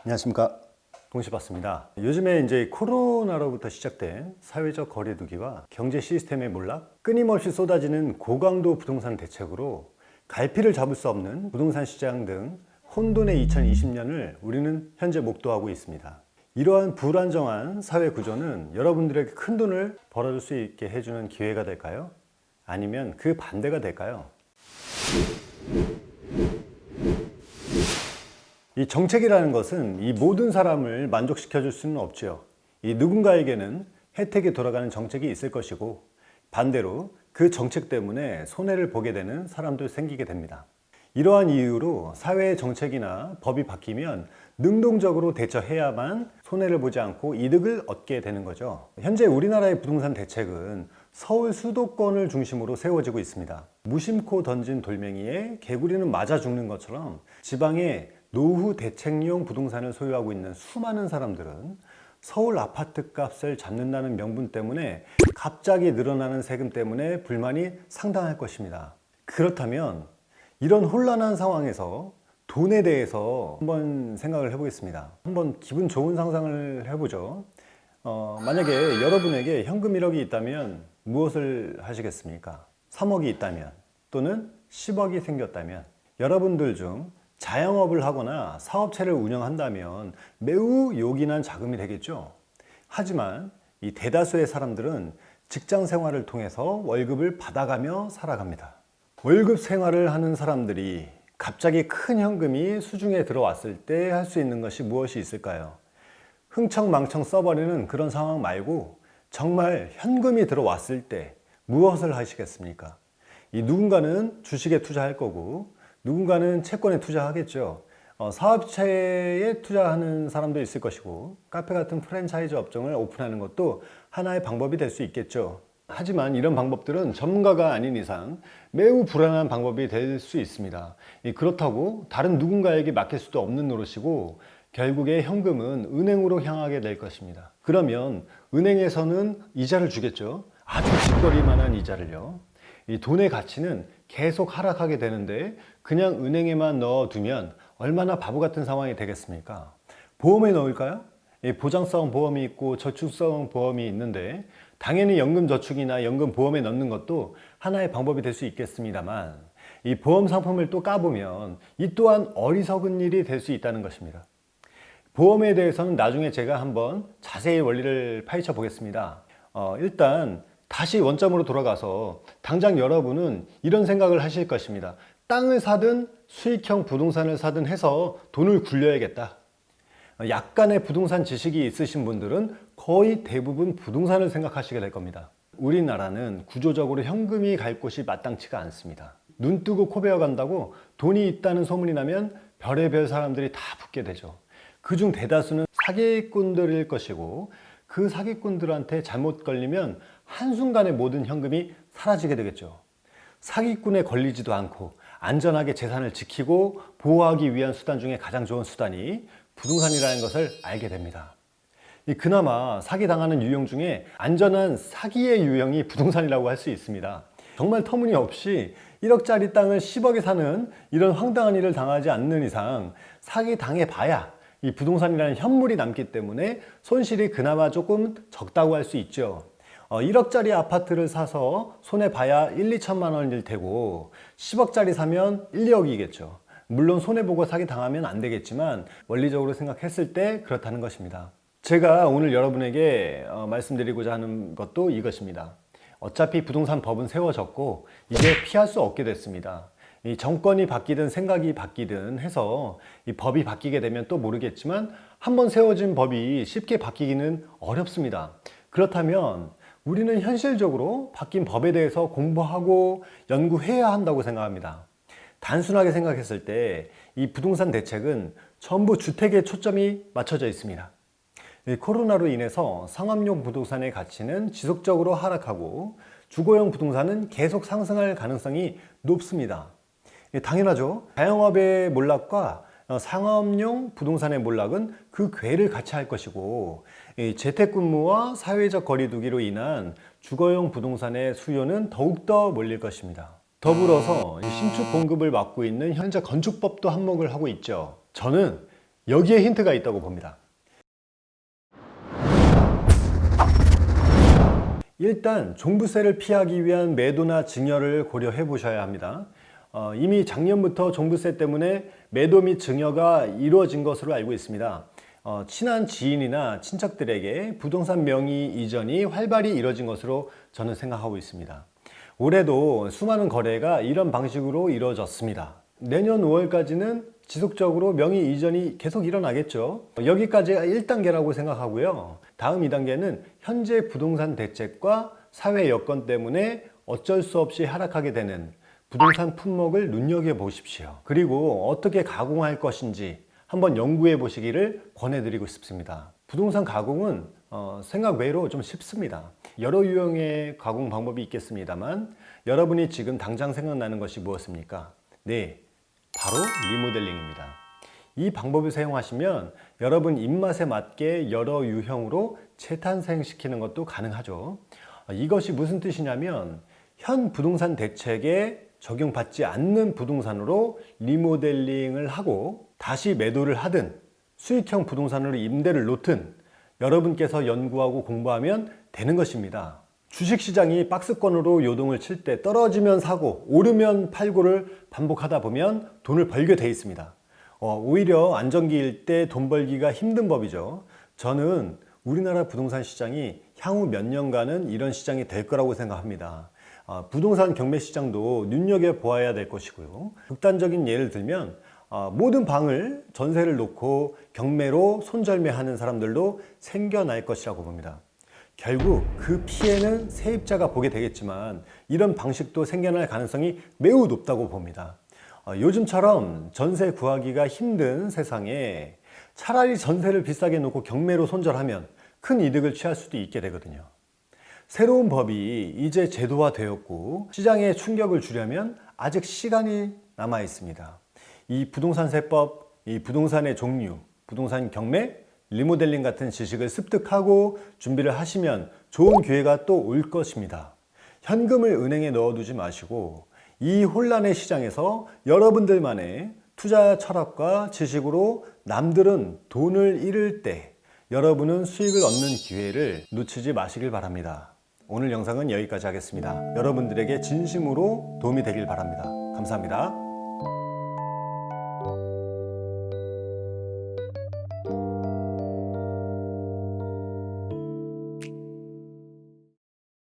안녕하십니까, 동시봤습니다. 요즘에 이제 코로나로부터 시작된 사회적 거리두기와 경제 시스템의 몰락, 끊임없이 쏟아지는 고강도 부동산 대책으로 갈피를 잡을 수 없는 부동산 시장 등 혼돈의 2020년을 우리는 현재 목도하고 있습니다. 이러한 불안정한 사회 구조는 여러분들에게 큰 돈을 벌어줄 수 있게 해주는 기회가 될까요? 아니면 그 반대가 될까요? 이 정책이라는 것은 이 모든 사람을 만족시켜 줄 수는 없지요. 이 누군가에게는 혜택이 돌아가는 정책이 있을 것이고, 반대로 그 정책 때문에 손해를 보게 되는 사람도 생기게 됩니다. 이러한 이유로 사회의 정책이나 법이 바뀌면 능동적으로 대처해야만 손해를 보지 않고 이득을 얻게 되는 거죠. 현재 우리나라의 부동산 대책은 서울 수도권을 중심으로 세워지고 있습니다. 무심코 던진 돌멩이에 개구리는 맞아 죽는 것처럼 지방에 노후 대책용 부동산을 소유하고 있는 수많은 사람들은 서울 아파트 값을 잡는다는 명분 때문에 갑자기 늘어나는 세금 때문에 불만이 상당할 것입니다. 그렇다면 이런 혼란한 상황에서 돈에 대해서 한번 생각을 해보겠습니다. 한번 기분 좋은 상상을 해보죠. 만약에 여러분에게 현금 1억이 있다면 무엇을 하시겠습니까? 3억이 있다면, 또는 10억이 생겼다면, 여러분들 중 자영업을 하거나 사업체를 운영한다면 매우 요긴한 자금이 되겠죠. 하지만 이 대다수의 사람들은 직장 생활을 통해서 월급을 받아가며 살아갑니다. 월급 생활을 하는 사람들이 갑자기 큰 현금이 수중에 들어왔을 때 할 수 있는 것이 무엇이 있을까요? 흥청망청 써버리는 그런 상황 말고 정말 현금이 들어왔을 때 무엇을 하시겠습니까? 이 누군가는 주식에 투자할 거고, 누군가는 채권에 투자하겠죠. 사업체에 투자하는 사람도 있을 것이고, 카페 같은 프랜차이즈 업종을 오픈하는 것도 하나의 방법이 될 수 있겠죠. 하지만 이런 방법들은 전문가가 아닌 이상 매우 불안한 방법이 될 수 있습니다. 그렇다고 다른 누군가에게 맡길 수도 없는 노릇이고, 결국에 현금은 은행으로 향하게 될 것입니다. 그러면 은행에서는 이자를 주겠죠. 아주 짓거릴 만한 이자를요. 이 돈의 가치는 계속 하락하게 되는데 그냥 은행에만 넣어두면 얼마나 바보 같은 상황이 되겠습니까? 보험에 넣을까요? 보장성 보험이 있고 저축성 보험이 있는데 당연히 연금저축이나 연금보험에 넣는 것도 하나의 방법이 될 수 있겠습니다만, 이 보험 상품을 또 까보면 이 또한 어리석은 일이 될 수 있다는 것입니다. 보험에 대해서는 나중에 제가 한번 자세히 원리를 파헤쳐 보겠습니다. 일단 다시 원점으로 돌아가서 당장 여러분은 이런 생각을 하실 것입니다. 땅을 사든 수익형 부동산을 사든 해서 돈을 굴려야겠다. 약간의 부동산 지식이 있으신 분들은 거의 대부분 부동산을 생각하시게 될 겁니다. 우리나라는 구조적으로 현금이 갈 곳이 마땅치가 않습니다. 눈 뜨고 코 베어 간다고 돈이 있다는 소문이 나면 별의별 사람들이 다 붙게 되죠. 그중 대다수는 사기꾼들일 것이고, 그 사기꾼들한테 잘못 걸리면 한순간에 모든 현금이 사라지게 되겠죠. 사기꾼에 걸리지도 않고 안전하게 재산을 지키고 보호하기 위한 수단 중에 가장 좋은 수단이 부동산이라는 것을 알게 됩니다. 그나마 사기당하는 유형 중에 안전한 사기의 유형이 부동산이라고 할 수 있습니다. 정말 터무니없이 1억짜리 땅을 10억에 사는 이런 황당한 일을 당하지 않는 이상 사기 당해봐야 이 부동산이라는 현물이 남기 때문에 손실이 그나마 조금 적다고 할 수 있죠. 1억짜리 아파트를 사서 손해봐야 1, 2천만 원일 테고 10억짜리 사면 1, 2억이겠죠. 물론 손해보고 사기 당하면 안 되겠지만 원리적으로 생각했을 때 그렇다는 것입니다. 제가 오늘 여러분에게 말씀드리고자 하는 것도 이것입니다. 어차피 부동산 법은 세워졌고 이제 피할 수 없게 됐습니다. 이 정권이 바뀌든 생각이 바뀌든 해서 이 법이 바뀌게 되면 또 모르겠지만 한번 세워진 법이 쉽게 바뀌기는 어렵습니다. 그렇다면 우리는 현실적으로 바뀐 법에 대해서 공부하고 연구해야 한다고 생각합니다. 단순하게 생각했을 때 이 부동산 대책은 전부 주택에 초점이 맞춰져 있습니다. 코로나로 인해서 상업용 부동산의 가치는 지속적으로 하락하고 주거용 부동산은 계속 상승할 가능성이 높습니다. 당연하죠. 자영업의 몰락과 상업용 부동산의 몰락은 그 궤를 같이 할 것이고, 재택근무와 사회적 거리두기로 인한 주거용 부동산의 수요는 더욱더 몰릴 것입니다. 더불어서 신축 공급을 막고 있는 현재 건축법도 한몫을 하고 있죠. 저는 여기에 힌트가 있다고 봅니다. 일단 종부세를 피하기 위한 매도나 증여를 고려해 보셔야 합니다. 이미 작년부터 종부세 때문에 매도 및 증여가 이루어진 것으로 알고 있습니다. 친한 지인이나 친척들에게 부동산 명의 이전이 활발히 이루어진 것으로 저는 생각하고 있습니다. 올해도 수많은 거래가 이런 방식으로 이루어졌습니다. 내년 5월까지는 지속적으로 명의 이전이 계속 일어나겠죠. 여기까지가 1단계라고 생각하고요. 다음 2단계는 현재 부동산 대책과 사회 여건 때문에 어쩔 수 없이 하락하게 되는 부동산 품목을 눈여겨보십시오. 그리고 어떻게 가공할 것인지 한번 연구해 보시기를 권해드리고 싶습니다. 부동산 가공은 생각 외로 좀 쉽습니다. 여러 유형의 가공 방법이 있겠습니다만 여러분이 지금 당장 생각나는 것이 무엇입니까? 네, 바로 리모델링입니다. 이 방법을 사용하시면 여러분 입맛에 맞게 여러 유형으로 재탄생시키는 것도 가능하죠. 이것이 무슨 뜻이냐면 현 부동산 대책에 적용받지 않는 부동산으로 리모델링을 하고 다시 매도를 하든 수익형 부동산으로 임대를 놓든 여러분께서 연구하고 공부하면 되는 것입니다. 주식시장이 박스권으로 요동을 칠 때 떨어지면 사고 오르면 팔고를 반복하다 보면 돈을 벌게 돼 있습니다. 오히려 안정기일 때 돈 벌기가 힘든 법이죠. 저는 우리나라 부동산 시장이 향후 몇 년간은 이런 시장이 될 거라고 생각합니다. 부동산 경매 시장도 눈여겨보아야 될 것이고요. 극단적인 예를 들면 모든 방을 전세를 놓고 경매로 손절매하는 사람들도 생겨날 것이라고 봅니다. 결국 그 피해는 세입자가 보게 되겠지만 이런 방식도 생겨날 가능성이 매우 높다고 봅니다. 요즘처럼 전세 구하기가 힘든 세상에 차라리 전세를 비싸게 놓고 경매로 손절하면 큰 이득을 취할 수도 있게 되거든요. 새로운 법이 이제 제도화되었고 시장에 충격을 주려면 아직 시간이 남아 있습니다. 이 부동산세법, 이 부동산의 종류, 부동산 경매, 리모델링 같은 지식을 습득하고 준비를 하시면 좋은 기회가 또 올 것입니다. 현금을 은행에 넣어두지 마시고 이 혼란의 시장에서 여러분들만의 투자 철학과 지식으로 남들은 돈을 잃을 때 여러분은 수익을 얻는 기회를 놓치지 마시길 바랍니다. 오늘 영상은 여기까지 하겠습니다. 여러분들에게 진심으로 도움이 되길 바랍니다. 감사합니다.